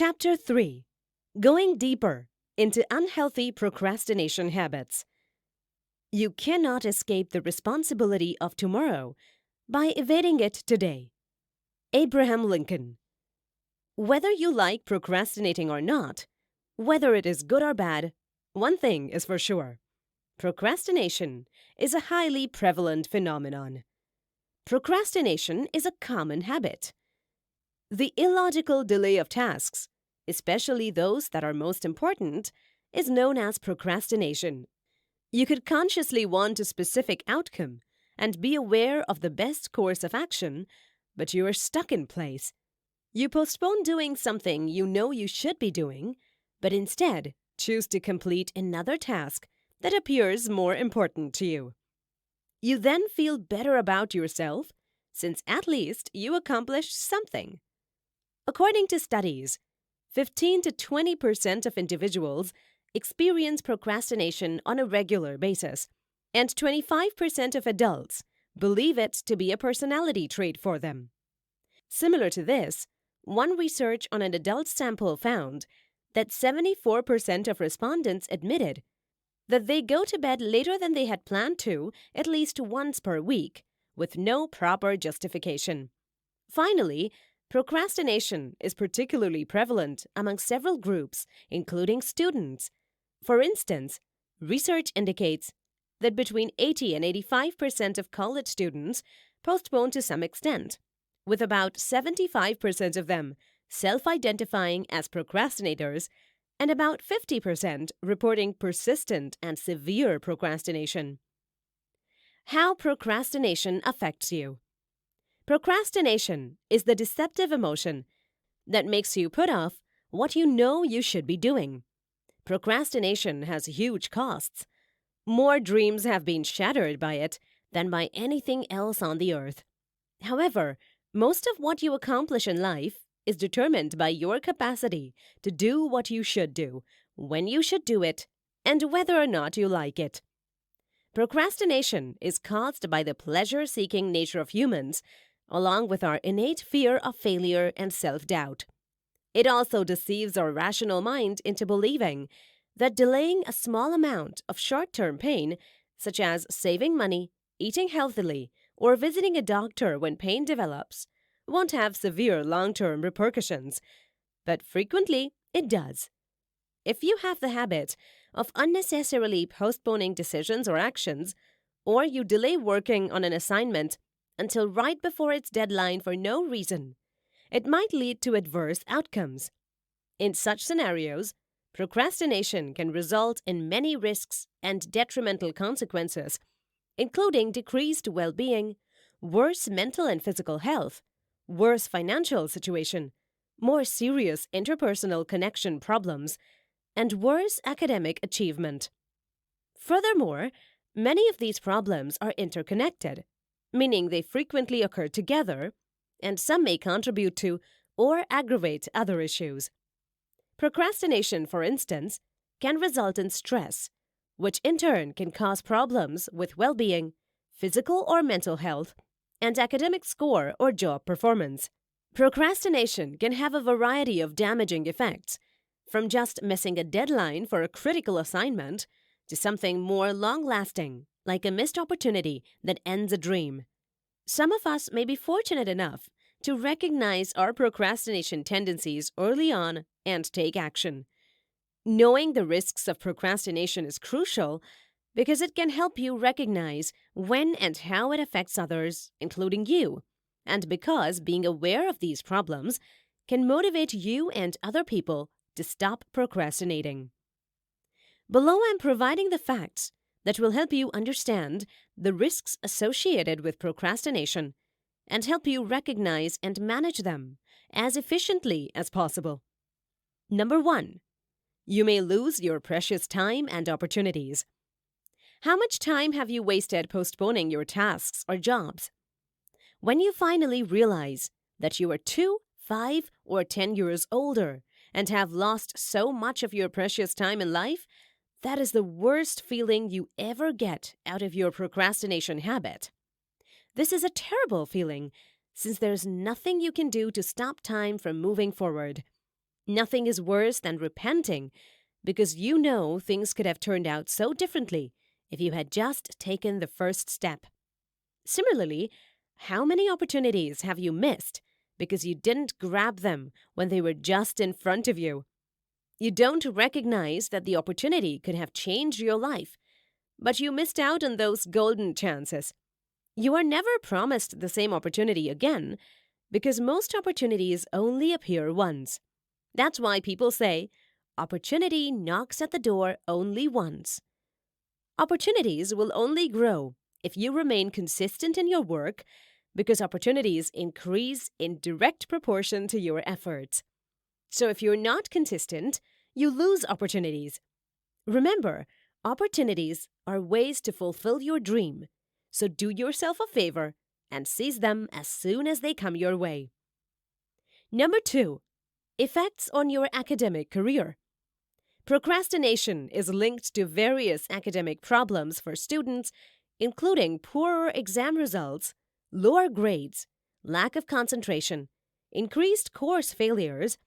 Chapter 3. Going Deeper into Unhealthy Procrastination Habits. You cannot escape the responsibility of tomorrow by evading it today. Abraham Lincoln. Whether you like procrastinating or not, whether it is good or bad, one thing is for sure. Procrastination is a highly prevalent phenomenon. Procrastination is a common habit. The illogical delay of tasks, especially those that are most important, is known as procrastination. You could consciously want a specific outcome and be aware of the best course of action, but you are stuck in place. You postpone doing something you know you should be doing, but instead choose to complete another task that appears more important to you. You then feel better about yourself, since at least you accomplished something. According to studies, 15 to 20% of individuals experience procrastination on a regular basis, and 25% of adults believe it to be a personality trait for them. Similar to this, one research on an adult sample found that 74% of respondents admitted that they go to bed later than they had planned to at least once per week, with no proper justification. Finally, procrastination is particularly prevalent among several groups, including students. For instance, research indicates that between 80 and 85% of college students postpone to some extent, with about 75% of them self-identifying as procrastinators and about 50% reporting persistent and severe procrastination. How procrastination affects you. Procrastination is the deceptive emotion that makes you put off what you know you should be doing. Procrastination has huge costs. More dreams have been shattered by it than by anything else on the earth. However, most of what you accomplish in life is determined by your capacity to do what you should do, when you should do it, and whether or not you like it. Procrastination is caused by the pleasure-seeking nature of humans, along with our innate fear of failure and self-doubt. It also deceives our rational mind into believing that delaying a small amount of short-term pain, such as saving money, eating healthily, or visiting a doctor when pain develops, won't have severe long-term repercussions, but frequently it does. If you have the habit of unnecessarily postponing decisions or actions, or you delay working on an assignment until right before its deadline for no reason, it might lead to adverse outcomes. In such scenarios, procrastination can result in many risks and detrimental consequences, including decreased well-being, worse mental and physical health, worse financial situation, more serious interpersonal connection problems, and worse academic achievement. Furthermore, many of these problems are interconnected, meaning they frequently occur together, and some may contribute to or aggravate other issues. Procrastination, for instance, can result in stress, which in turn can cause problems with well-being, physical or mental health, and academic score or job performance. Procrastination can have a variety of damaging effects, from just missing a deadline for a critical assignment to something more long-lasting, like a missed opportunity that ends a dream. Some of us may be fortunate enough to recognize our procrastination tendencies early on and take action. Knowing the risks of procrastination is crucial because it can help you recognize when and how it affects others, including you, and because being aware of these problems can motivate you and other people to stop procrastinating. Below, I'm providing the facts that will help you understand the risks associated with procrastination and help you recognize and manage them as efficiently as possible. Number 1. You may lose your precious time and opportunities. How much time have you wasted postponing your tasks or jobs? When you finally realize that you are 2, 5, or 10 years older and have lost so much of your precious time in life, that is the worst feeling you ever get out of your procrastination habit. This is a terrible feeling, since there's nothing you can do to stop time from moving forward. Nothing is worse than repenting because you know things could have turned out so differently if you had just taken the first step. Similarly, how many opportunities have you missed because you didn't grab them when they were just in front of you? You don't recognize that the opportunity could have changed your life, but you missed out on those golden chances. You are never promised the same opportunity again because most opportunities only appear once. That's why people say, opportunity knocks at the door only once. Opportunities will only grow if you remain consistent in your work because opportunities increase in direct proportion to your efforts. So if you're not consistent, you lose opportunities. Remember, opportunities are ways to fulfill your dream, so do yourself a favor and seize them as soon as they come your way. Number 2. Effects on your academic career. Procrastination is linked to various academic problems for students, including poorer exam results, lower grades, lack of concentration, increased course failures,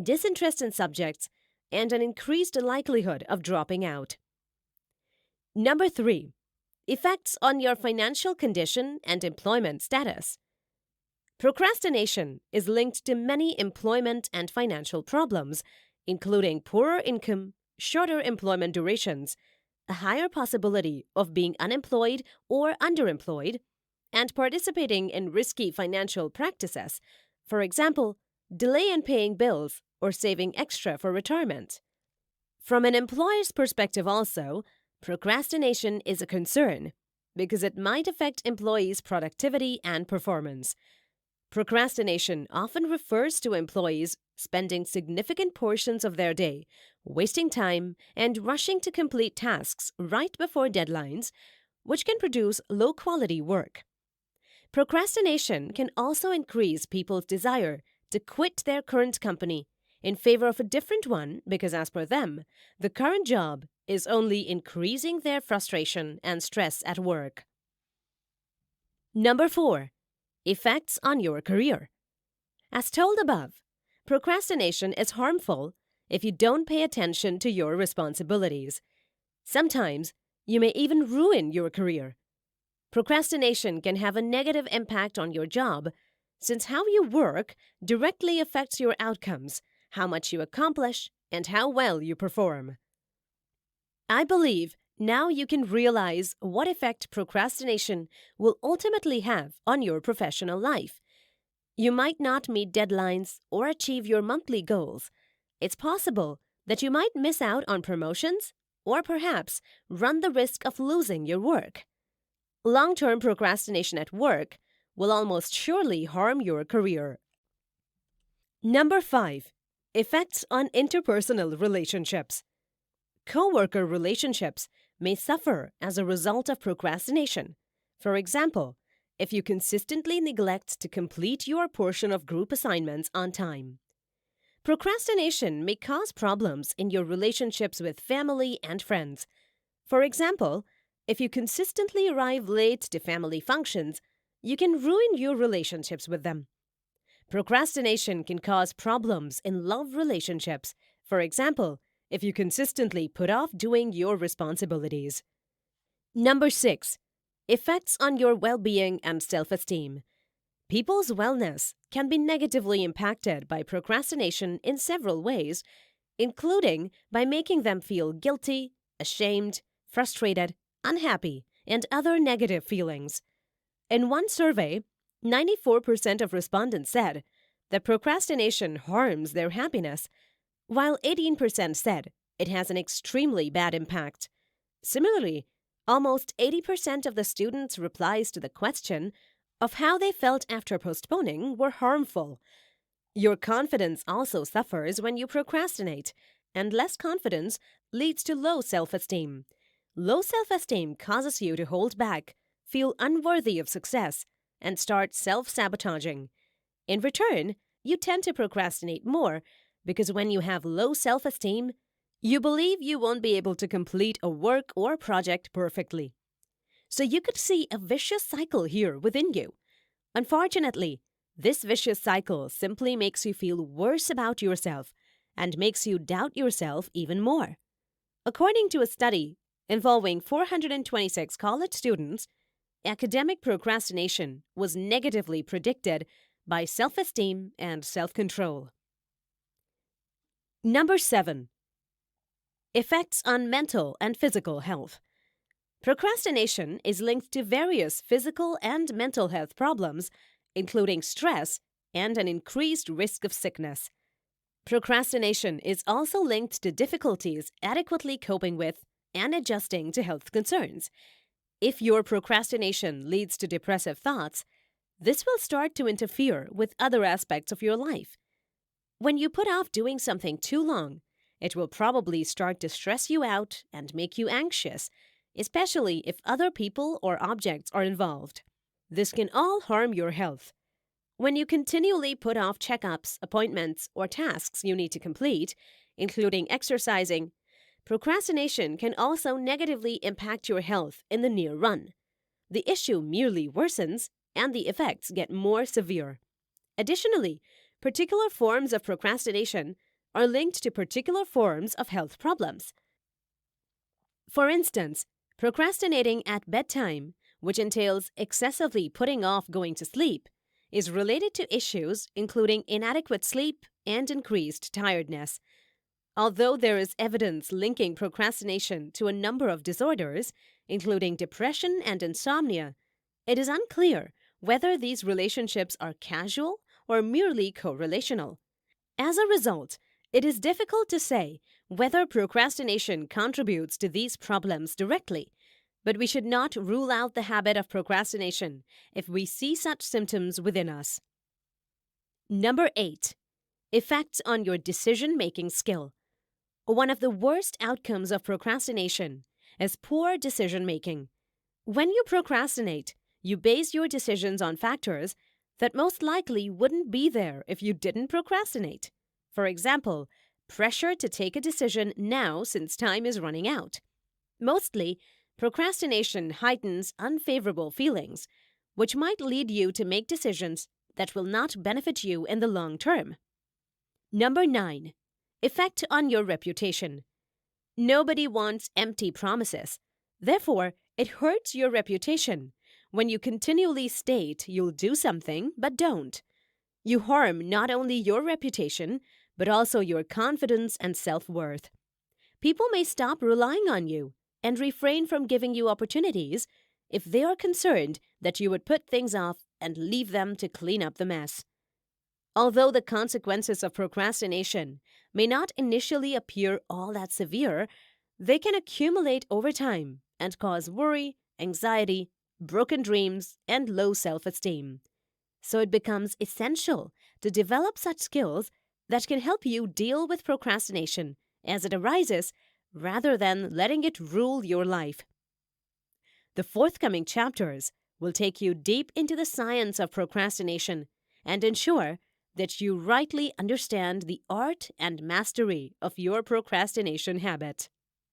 disinterest in subjects, and an increased likelihood of dropping out. Number 3. Effects on your financial condition and employment status. Procrastination is linked to many employment and financial problems, including poorer income, shorter employment durations, a higher possibility of being unemployed or underemployed, and participating in risky financial practices, for example, delay in paying bills or saving extra for retirement. From an employer's perspective also, procrastination is a concern because it might affect employees' productivity and performance. Procrastination often refers to employees spending significant portions of their day wasting time and rushing to complete tasks right before deadlines, which can produce low-quality work. Procrastination can also increase people's desire to quit their current company in favor of a different one because, as per them, the current job is only increasing their frustration and stress at work. Number 4. Effects on your career. As told above, procrastination is harmful if you don't pay attention to your responsibilities. Sometimes, you may even ruin your career. Procrastination can have a negative impact on your job, since how you work directly affects your outcomes, how much you accomplish, and how well you perform. I believe now you can realize what effect procrastination will ultimately have on your professional life. You might not meet deadlines or achieve your monthly goals. It's possible that you might miss out on promotions or perhaps run the risk of losing your work. Long-term procrastination at work will almost surely harm your career. Number 5. Effects on interpersonal relationships. Co-worker relationships may suffer as a result of procrastination. For example, if you consistently neglect to complete your portion of group assignments on time. Procrastination may cause problems in your relationships with family and friends. For example, if you consistently arrive late to family functions, you can ruin your relationships with them. Procrastination can cause problems in love relationships. For example, if you consistently put off doing your responsibilities. Number 6. Effects on your well-being and self-esteem. People's wellness can be negatively impacted by procrastination in several ways, including by making them feel guilty, ashamed, frustrated, unhappy, and other negative feelings. In one survey, 94% of respondents said that procrastination harms their happiness, while 18% said it has an extremely bad impact. Similarly, almost 80% of the students' replies to the question of how they felt after postponing were harmful. Your confidence also suffers when you procrastinate, and less confidence leads to low self-esteem. Low self-esteem causes you to hold back, feel unworthy of success, and start self-sabotaging. In return, you tend to procrastinate more because when you have low self-esteem, you believe you won't be able to complete a work or project perfectly. So you could see a vicious cycle here within you. Unfortunately, this vicious cycle simply makes you feel worse about yourself and makes you doubt yourself even more. According to a study involving 426 college students, academic procrastination was negatively predicted by self-esteem and self-control. Number 7. Effects on mental and physical health. Procrastination is linked to various physical and mental health problems, including stress and an increased risk of sickness. Procrastination is also linked to difficulties adequately coping with and adjusting to health concerns. If your procrastination leads to depressive thoughts, this will start to interfere with other aspects of your life. When you put off doing something too long, it will probably start to stress you out and make you anxious, especially if other people or objects are involved. This can all harm your health. When you continually put off checkups, appointments, or tasks you need to complete, including exercising, procrastination can also negatively impact your health in the near run. The issue merely worsens, and the effects get more severe. Additionally, particular forms of procrastination are linked to particular forms of health problems. For instance, procrastinating at bedtime, which entails excessively putting off going to sleep, is related to issues including inadequate sleep and increased tiredness. Although there is evidence linking procrastination to a number of disorders, including depression and insomnia, it is unclear whether these relationships are causal or merely correlational. As a result, it is difficult to say whether procrastination contributes to these problems directly, but we should not rule out the habit of procrastination if we see such symptoms within us. Number 8. Effects on your decision-making skill. One of the worst outcomes of procrastination is poor decision-making. When you procrastinate, you base your decisions on factors that most likely wouldn't be there if you didn't procrastinate. For example, pressure to take a decision now since time is running out. Mostly, procrastination heightens unfavorable feelings, which might lead you to make decisions that will not benefit you in the long term. Number 9. Effect on your reputation. Nobody wants empty promises. Therefore, it hurts your reputation when you continually state you'll do something but don't. You harm not only your reputation, but also your confidence and self-worth. People may stop relying on you and refrain from giving you opportunities if they are concerned that you would put things off and leave them to clean up the mess. Although the consequences of procrastination may not initially appear all that severe, they can accumulate over time and cause worry, anxiety, broken dreams, and low self-esteem. So it becomes essential to develop such skills that can help you deal with procrastination as it arises rather than letting it rule your life. The forthcoming chapters will take you deep into the science of procrastination and ensure that you rightly understand the art and mastery of your procrastination habit.